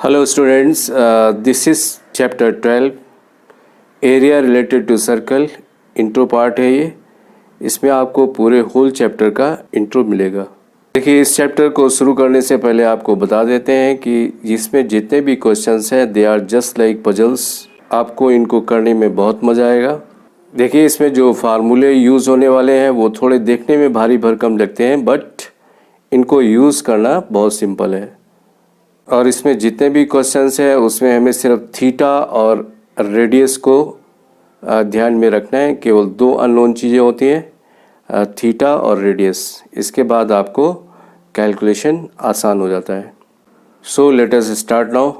Hello students, this is chapter 12 area related to circle intro part है ये। इसमें आपको पूरे होल चैप्टर का इंट्रो मिलेगा। देखिए, इस चैप्टर को शुरू करने से पहले आपको बता देते हैं कि इसमें जितने भी क्वेश्चंस हैं they are just like puzzles. आपको इनको करने में बहुत मज़ा आएगा। देखिए, इसमें जो फार्मूले यूज़ होने वाले हैं वो थोड़े देखने में भारी भरकम लगते हैं, बट इनको यूज़ करना बहुत सिंपल है। और इसमें जितने भी क्वेश्चंस हैं उसमें हमें सिर्फ थीटा और रेडियस को ध्यान में रखना है। केवल दो अननोन चीज़ें होती हैं, थीटा और रेडियस। इसके बाद आपको कैलकुलेशन आसान हो जाता है। So let us start now.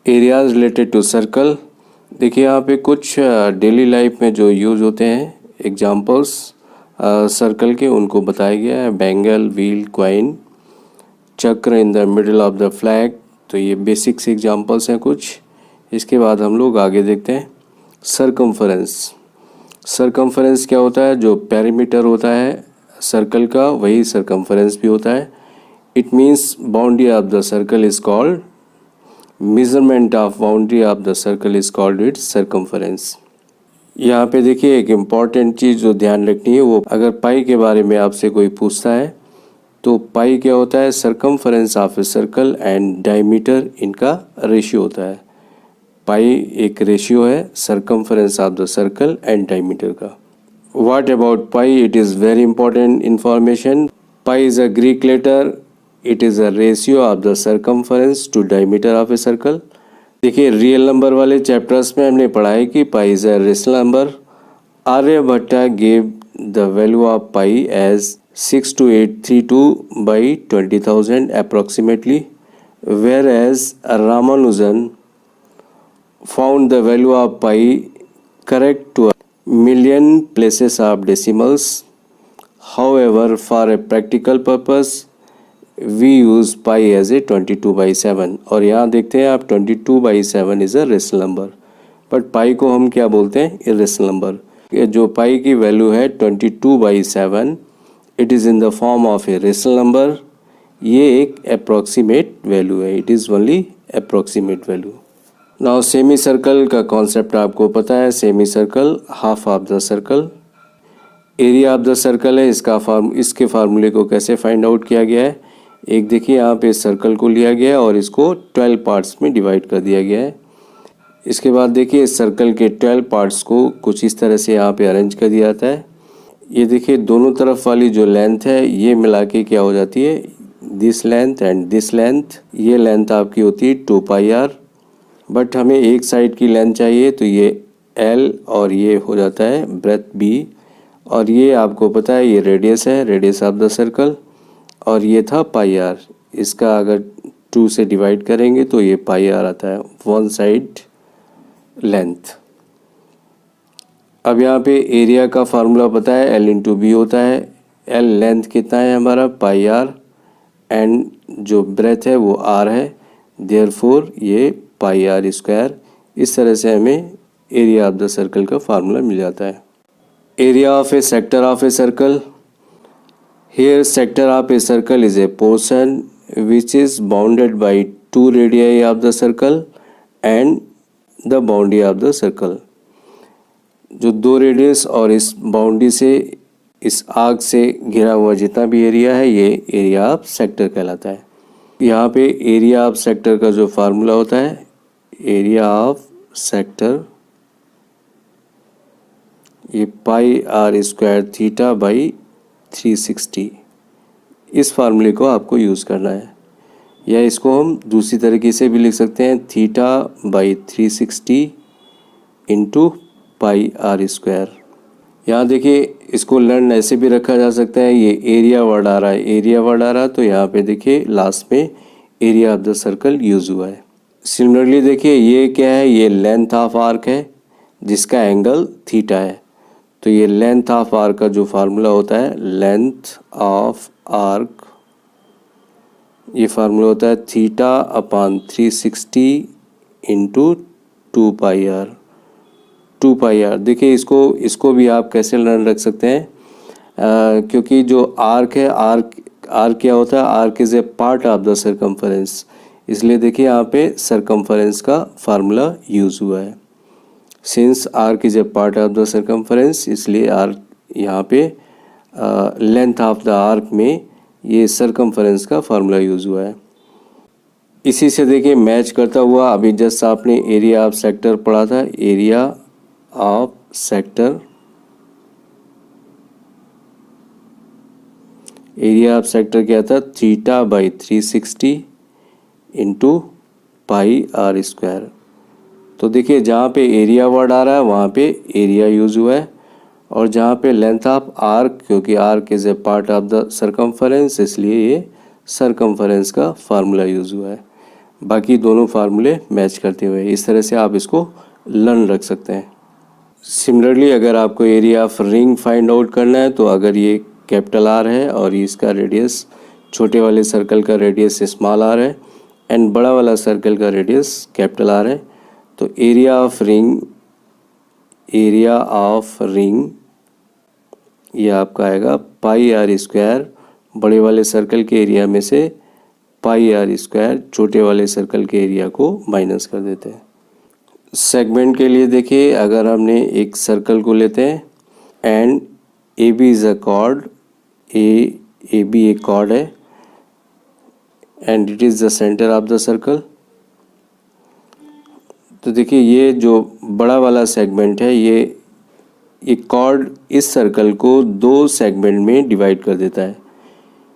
Areas related to circle. देखिए, यहाँ पे कुछ डेली लाइफ में जो यूज़ होते हैं एग्जांपल्स सर्कल के, उनको बताया गया है। बैंगल, व्हील, क्वाइन, चक्र in the middle of the flag. तो ये बेसिक्स एग्जांपल्स हैं कुछ। इसके बाद हम लोग आगे देखते हैं सरकमफरेंस। सरकमफरेंस क्या होता है? जो पेरीमीटर होता है सर्कल का वही सरकमफरेंस भी होता है। It means boundary of the circle is called, measurement of boundary of the circle is called its circumference. यहाँ पे देखिए, एक इम्पॉर्टेंट चीज़ जो ध्यान रखनी है वो, अगर पाई के बारे में आपसे कोई पूछता है तो पाई क्या होता है? Circumference of a circle and diameter, इनका रेशियो होता है। पाई एक रेशियो है circumference of the circle and diameter का। What about pi? It is very important information. Pi is a Greek letter. It is a ratio of the circumference to diameter of a circle. देखिए, real number वाले chapters में हमने पढ़ा है कि pi is a rational number. Aryabhatta gave the value of pi as 62832 by 20,000 approximately, whereas Ramanujan found the value of pi correct to a million places of decimals. However, for a practical purpose, we use pi as a 22/7। और यहाँ देखते हैं आप 22/7 is a rational number, but पाई को हम क्या बोलते हैं? Irrational number. जो पाई की वैल्यू है 22/7, it is in the form of a rational number. ये एक अप्रॉक्सीमेट वैल्यू है। It is only approximate value. Now semi circle का कॉन्सेप्ट आपको पता है। Semi circle half of the circle. Area of the circle है इसके फार्मूले को कैसे फाइंड आउट किया गया है? एक देखिए, यहाँ पे सर्कल को लिया गया है और इसको 12 पार्ट्स में डिवाइड कर दिया गया है। इसके बाद देखिए, इस सर्कल के 12 पार्ट्स को कुछ इस तरह से यहाँ पे अरेंज कर दिया जाता है। ये देखिए, दोनों तरफ वाली जो लेंथ है ये मिला के क्या हो जाती है? This length and this length. ये लेंथ आपकी होती है 2πr, बट हमें एक साइड की लेंथ चाहिए तो ये L और ये हो जाता है ब्रेथ B। और ये आपको पता है ये रेडियस है, रेडियस ऑफ द सर्कल, और ये था πr। इसका अगर 2 से डिवाइड करेंगे तो ये πr आता है, वन साइड लेंथ। अब यहाँ पे एरिया का फार्मूला पता है, L/B होता है। L लेंथ कितना है हमारा? πr, एंड जो ब्रेथ है वो r है, देयरफॉर ये πr²। इस तरह से हमें एरिया ऑफ द सर्कल का फार्मूला मिल जाता है। Area of a sector of a circle. Here sector of a circle is a portion which is bounded by 2 radii of the circle and the boundary of the circle. जो 2 radius और इस boundary से, इस arc से घिरा हुआ जितना भी एरिया है ये एरिया ऑफ सेक्टर कहलाता है। यहाँ पे एरिया ऑफ सेक्टर का जो फार्मूला होता है, एरिया ऑफ सेक्टर, ये πr² थीटा बाई 360। इस फार्मूले को आपको यूज़ करना है, या इसको हम दूसरी तरीके से भी लिख सकते हैं, θ/360 इंटू πr²। यहाँ देखिए, इसको लर्न ऐसे भी रखा जा सकता है। ये एरिया वर्ड आ रहा है, एरिया वर्ड आ रहा है, तो यहाँ पे देखिए लास्ट में area of the circle use हुआ है। सिमिलरली देखिए, ये क्या है? ये लेंथ ऑफ आर्क है जिसका एंगल थीटा है। तो ये लेंथ ऑफ आर्क का जो फार्मूला होता है, लेंथ ऑफ आर्क, ये फार्मूला होता है θ/360 इंटू 2πr। देखिए, इसको भी आप कैसे लर्न रख सकते हैं? क्योंकि जो आर्क है, आर्क क्या होता है? Arc is a part of the circumference. इसलिए देखिए यहाँ पे सरकमफरेंस का फार्मूला यूज़ हुआ है। Since arc is a part of the circumference, इसलिए आर्क यहाँ पे लेंथ ऑफ द आर्क में ये सरकमफरेंस का फार्मूला यूज़ हुआ है। इसी से देखिए मैच करता हुआ अभी जस्ट आपने एरिया ऑफ सेक्टर पढ़ा था। Area of sector, area of sector क्या था, theta by 360 into pi r square. तो देखिए जहाँ पे एरिया वर्ड आ रहा है वहाँ पे एरिया यूज़ हुआ है, और जहाँ पे लेंथ ऑफ आर्क, क्योंकि arc is a part of the circumference, इसलिए ये सरकमफरेंस का फार्मूला यूज़ हुआ है। बाकी दोनों फार्मूले मैच करते हुए इस तरह से आप इसको लर्न रख सकते हैं। सिमिलरली अगर आपको area of ring find out करना है, तो अगर ये कैपिटल आर है और इसका रेडियस, छोटे वाले सर्कल का रेडियस स्मॉल आर है एंड बड़ा वाला सर्कल का रेडियस कैपिटल आर है, तो एरिया ऑफ रिंग ये आपका आएगा पाई आर स्क्वायर, बड़े वाले सर्कल के एरिया में से पाई आर स्क्वायर छोटे वाले सर्कल के एरिया को माइनस कर देते हैं। सेगमेंट के लिए देखिए, अगर हमने एक सर्कल को लेते हैं and A B is a chord, A B एक कॉर्ड है and it is the centre of the circle. तो देखिए ये जो बड़ा वाला सेगमेंट है, ये कॉर्ड इस सर्कल को दो सेगमेंट में डिवाइड कर देता है।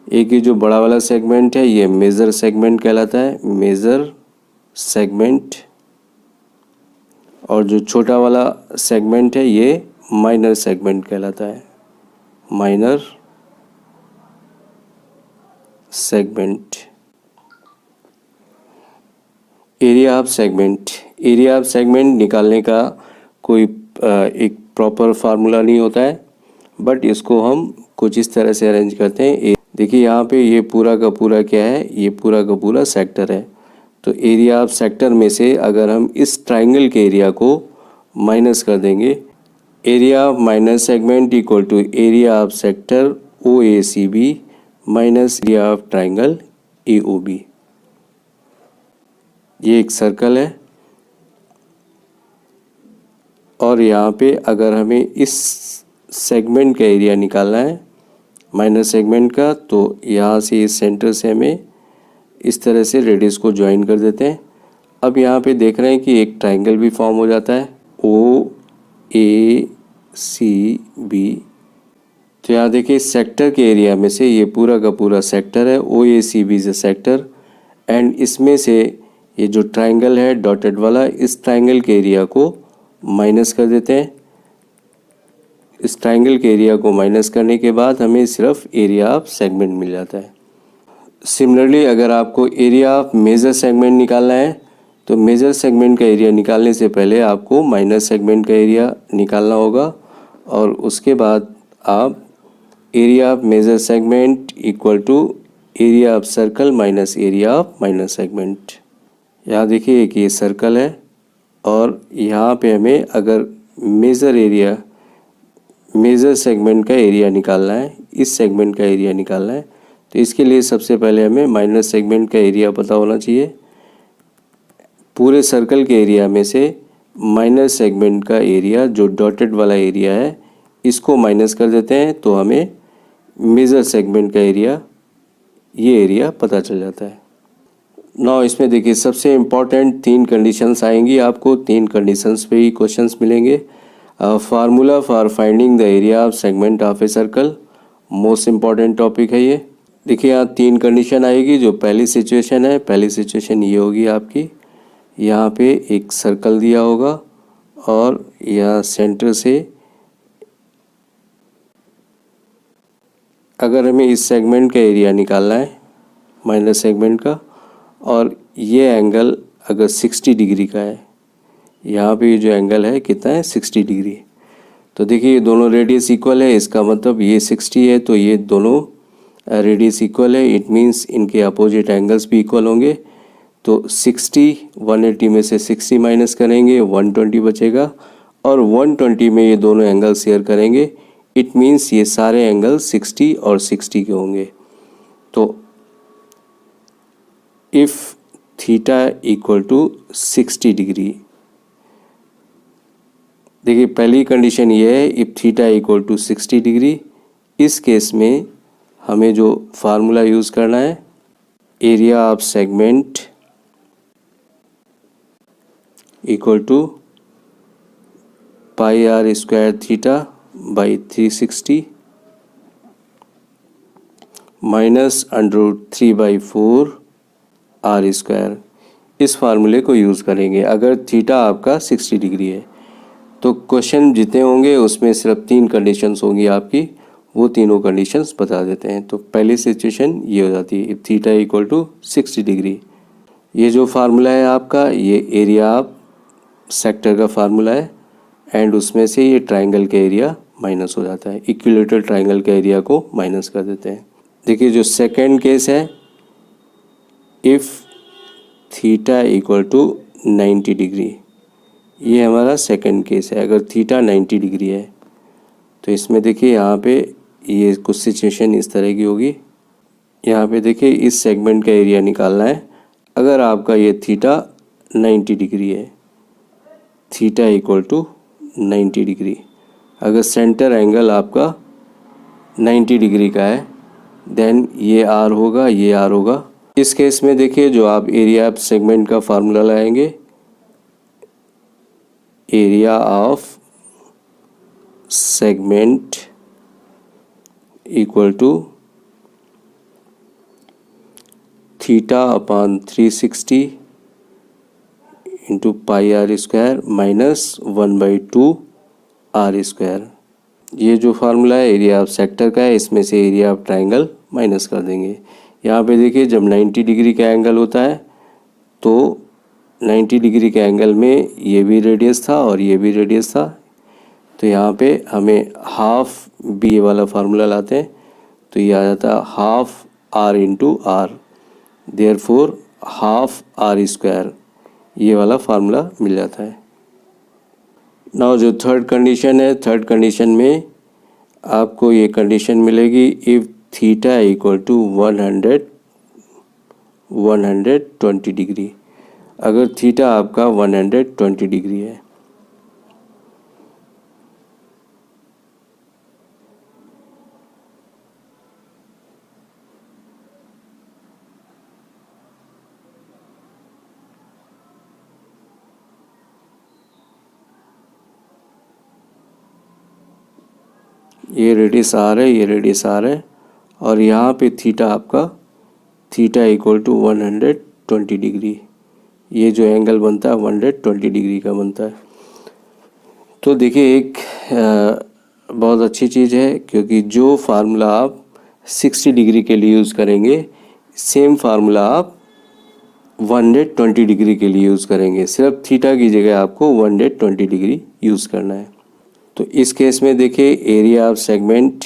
एक ये जो बड़ा वाला सेगमेंट है ये मेजर सेगमेंट कहलाता है, मेजर सेगमेंट, और जो छोटा वाला सेगमेंट है ये माइनर सेगमेंट कहलाता है, minor segment. Area of segment, area of segment निकालने का कोई एक प्रॉपर फार्मूला नहीं होता है, बट इसको हम कुछ इस तरह से अरेंज करते हैं। देखिए यहाँ पे ये पूरा का पूरा क्या है, ये पूरा का पूरा सेक्टर है। तो एरिया ऑफ सेक्टर में से अगर हम इस ट्राइंगल के एरिया को माइनस कर देंगे, area of minor segment equal to area of sector O A C B minus area of triangle A O B. ये एक सर्कल है और यहाँ पे अगर हमें इस सेगमेंट का एरिया निकालना है माइनर सेगमेंट का, तो यहाँ से इस सेंटर से हमें इस तरह से रेडियस को ज्वाइन कर देते हैं। अब यहाँ पे देख रहे हैं कि एक ट्राइंगल भी फॉर्म हो जाता है ओ ए सी बी। तो यहाँ देखिए सेक्टर के एरिया में से ये पूरा का पूरा सेक्टर है, O A C B is a sector, and इसमें से ये जो ट्राइंगल है डॉटेड वाला, इस ट्राइंगल के एरिया को माइनस कर देते हैं। इस ट्राइंगल के एरिया को माइनस करने के बाद हमें सिर्फ एरिया ऑफ सेगमेंट मिल जाता है। सिमिलरली अगर आपको एरिया ऑफ मेजर सेगमेंट निकालना है, तो मेजर सेगमेंट का एरिया निकालने से पहले आपको माइनर सेगमेंट का एरिया निकालना होगा, और उसके बाद आप area of major segment equal to area of circle minus area of minor segment. यहाँ देखिए एक ये सर्कल है और यहाँ पे हमें अगर मेजर सेगमेंट का एरिया निकालना है, इस सेगमेंट का एरिया निकालना है, तो इसके लिए सबसे पहले हमें माइनर सेगमेंट का एरिया पता होना चाहिए। पूरे सर्कल के एरिया में से माइनर सेगमेंट का एरिया जो डॉटेड वाला एरिया है इसको माइनस कर देते हैं, तो हमें मेजर सेगमेंट का एरिया, ये एरिया पता चल जाता है। नाउ इसमें देखिए सबसे इम्पॉर्टेंट 3 कंडीशंस आएंगी, आपको 3 कंडीशंस पे ही क्वेश्चंस मिलेंगे। Formula for finding the area of segment of a circle, most important topic है ये। देखिए यहाँ 3 कंडीशन आएगी। जो पहली सिचुएशन है, पहली सिचुएशन ये होगी आपकी, यहाँ पे एक सर्कल दिया होगा और यहाँ सेंटर से अगर हमें इस सेगमेंट का एरिया निकालना है माइनर सेगमेंट का, और ये एंगल अगर 60 डिग्री का है, यहाँ पे ये जो एंगल है कितना है 60 डिग्री। तो देखिए ये दोनों रेडियस इक्वल है, इसका मतलब ये 60 है तो ये दोनों रेडियस इक्वल है, इट मीन्स इनके अपोजिट एंगल्स भी इक्वल होंगे। तो 60 180 में से 60 माइनस करेंगे 120 बचेगा, और 120 में ये दोनों एंगल शेयर करेंगे, इट मीन्स ये सारे एंगल 60 और 60 के होंगे। तो if theta equal to 60 degree. देखिए पहली कंडीशन ये है if theta equal to 60 degree. इस केस में हमें जो फार्मूला यूज़ करना है, area of segment equal to pi r square theta by 360 minus √3/4 r square. इस फार्मूले को यूज़ करेंगे अगर थीटा आपका 60 डिग्री है। तो क्वेश्चन जितने होंगे उसमें सिर्फ 3 कंडीशंस होंगी आपकी, वो तीनों कंडीशंस बता देते हैं। तो पहली सिचुएशन ये हो जाती है if theta equal to 60 degree. ये जो फार्मूला है आपका, ये एरिया ऑफ सेक्टर का फार्मूला है एंड उसमें से ये ट्राइंगल का एरिया माइनस हो जाता है। इक्विलेटरल ट्राइंगल के एरिया को माइनस कर देते हैं। देखिए जो सेकेंड केस है, if theta equal to 90 degree, ये हमारा सेकेंड केस है। अगर थीटा 90 डिग्री है तो इसमें देखिए यहाँ पे ये कुछ सिचुएशन इस तरह की होगी। यहाँ पे देखिए इस सेगमेंट का एरिया निकालना है। अगर आपका ये थीटा 90 डिग्री है, थीटा इक्वल टू 90 डिग्री, अगर सेंटर एंगल आपका 90 डिग्री का है देन ये आर होगा, ये आर होगा। इस केस में देखिए जो आप एरिया ऑफ सेगमेंट का फार्मूला लाएंगे, area of segment equal to theta upon 360 into pi r square minus 1/2 r square. ये जो फार्मूला है एरिया ऑफ सेक्टर का है, इसमें से एरिया ऑफ ट्राइंगल माइनस कर देंगे। यहाँ पे देखिए जब 90 डिग्री का एंगल होता है तो 90 डिग्री के एंगल में ये भी रेडियस था और ये भी रेडियस था, तो यहाँ पे हमें हाफ बी वाला फार्मूला लाते हैं तो ये आ जाता है half r into r, therefore half r square, ये वाला फार्मूला मिल जाता है। नाउ जो थर्ड कंडीशन है, थर्ड कंडीशन में आपको ये कंडीशन मिलेगी if theta equal to 120 degree. अगर थीटा आपका 120 डिग्री है ये रेडियस आर है, ये रेडियस आर है और यहाँ पे थीटा आपका थीटा इक्वल टू 120 डिग्री, ये जो एंगल बनता है 120 डिग्री का बनता है। तो देखिए एक बहुत अच्छी चीज़ है क्योंकि जो फार्मूला आप 60 डिग्री के लिए यूज़ करेंगे सेम फार्मूला आप 120 डिग्री के लिए यूज़ करेंगे, सिर्फ थीटा की जगह आपको 120 डिग्री यूज़ करना है। तो इस केस में देखिए area of segment,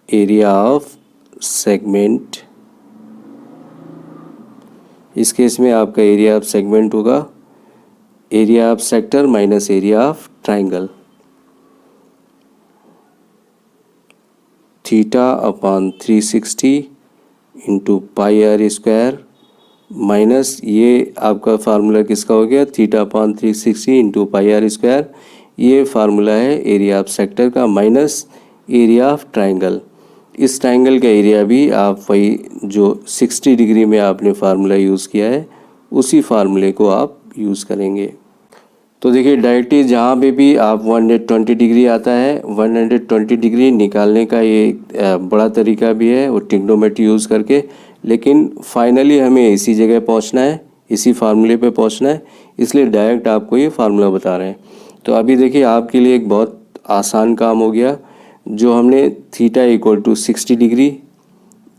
area of segment, इस केस में आपका एरिया ऑफ सेगमेंट होगा area of sector minus area of triangle, theta upon 360 into pi r square minus ये आपका फार्मूला किसका हो गया, theta upon 360 into pi r square, ये फार्मूला है एरिया ऑफ सेक्टर का माइनस एरिया ऑफ ट्राइंगल। इस ट्राइंगल का एरिया भी आप वही जो 60 डिग्री में आपने फार्मूला यूज़ किया है उसी फार्मूले को आप यूज़ करेंगे। तो देखिए डायरेक्टली जहाँ पे भी आप 120 डिग्री आता है, 120 डिग्री निकालने का ये बड़ा तरीका भी है वो ट्रिग्नोमेट्री यूज़ करके, लेकिन फाइनली हमें इसी जगह पहुँचना है, इसी फार्मूले पे पहुँचना है, इसलिए डायरेक्ट आपको ये फार्मूला बता रहे हैं। तो अभी देखिए आपके लिए एक बहुत आसान काम हो गया, जो हमने theta equal to 60 degree,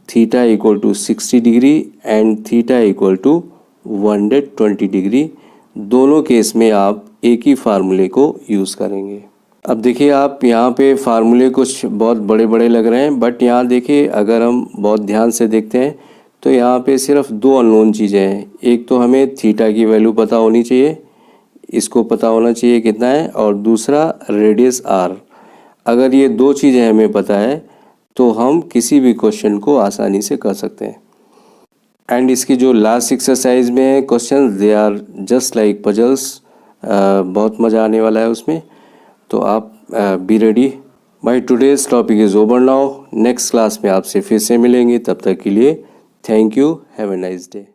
theta equal to 60 degree and theta equal to 120 degree, दोनों केस में आप एक ही फार्मूले को यूज़ करेंगे। अब देखिए आप यहाँ पे फार्मूले कुछ बहुत बड़े बड़े लग रहे हैं, बट यहाँ देखिए अगर हम बहुत ध्यान से देखते हैं तो यहाँ पे सिर्फ दो अननोन चीज़ें हैं। एक तो हमें थीटा की वैल्यू पता होनी चाहिए, इसको पता होना चाहिए कितना है, और दूसरा रेडियस आर। अगर ये दो चीज़ें हमें पता है तो हम किसी भी क्वेश्चन को आसानी से कर सकते हैं। एंड इसकी जो लास्ट एक्सरसाइज में question they are just like puzzles, बहुत मज़ा आने वाला है उसमें, तो आप be ready. My today's topic is over now. Next class में आपसे फिर से मिलेंगे, तब तक के लिए thank you, have a nice day.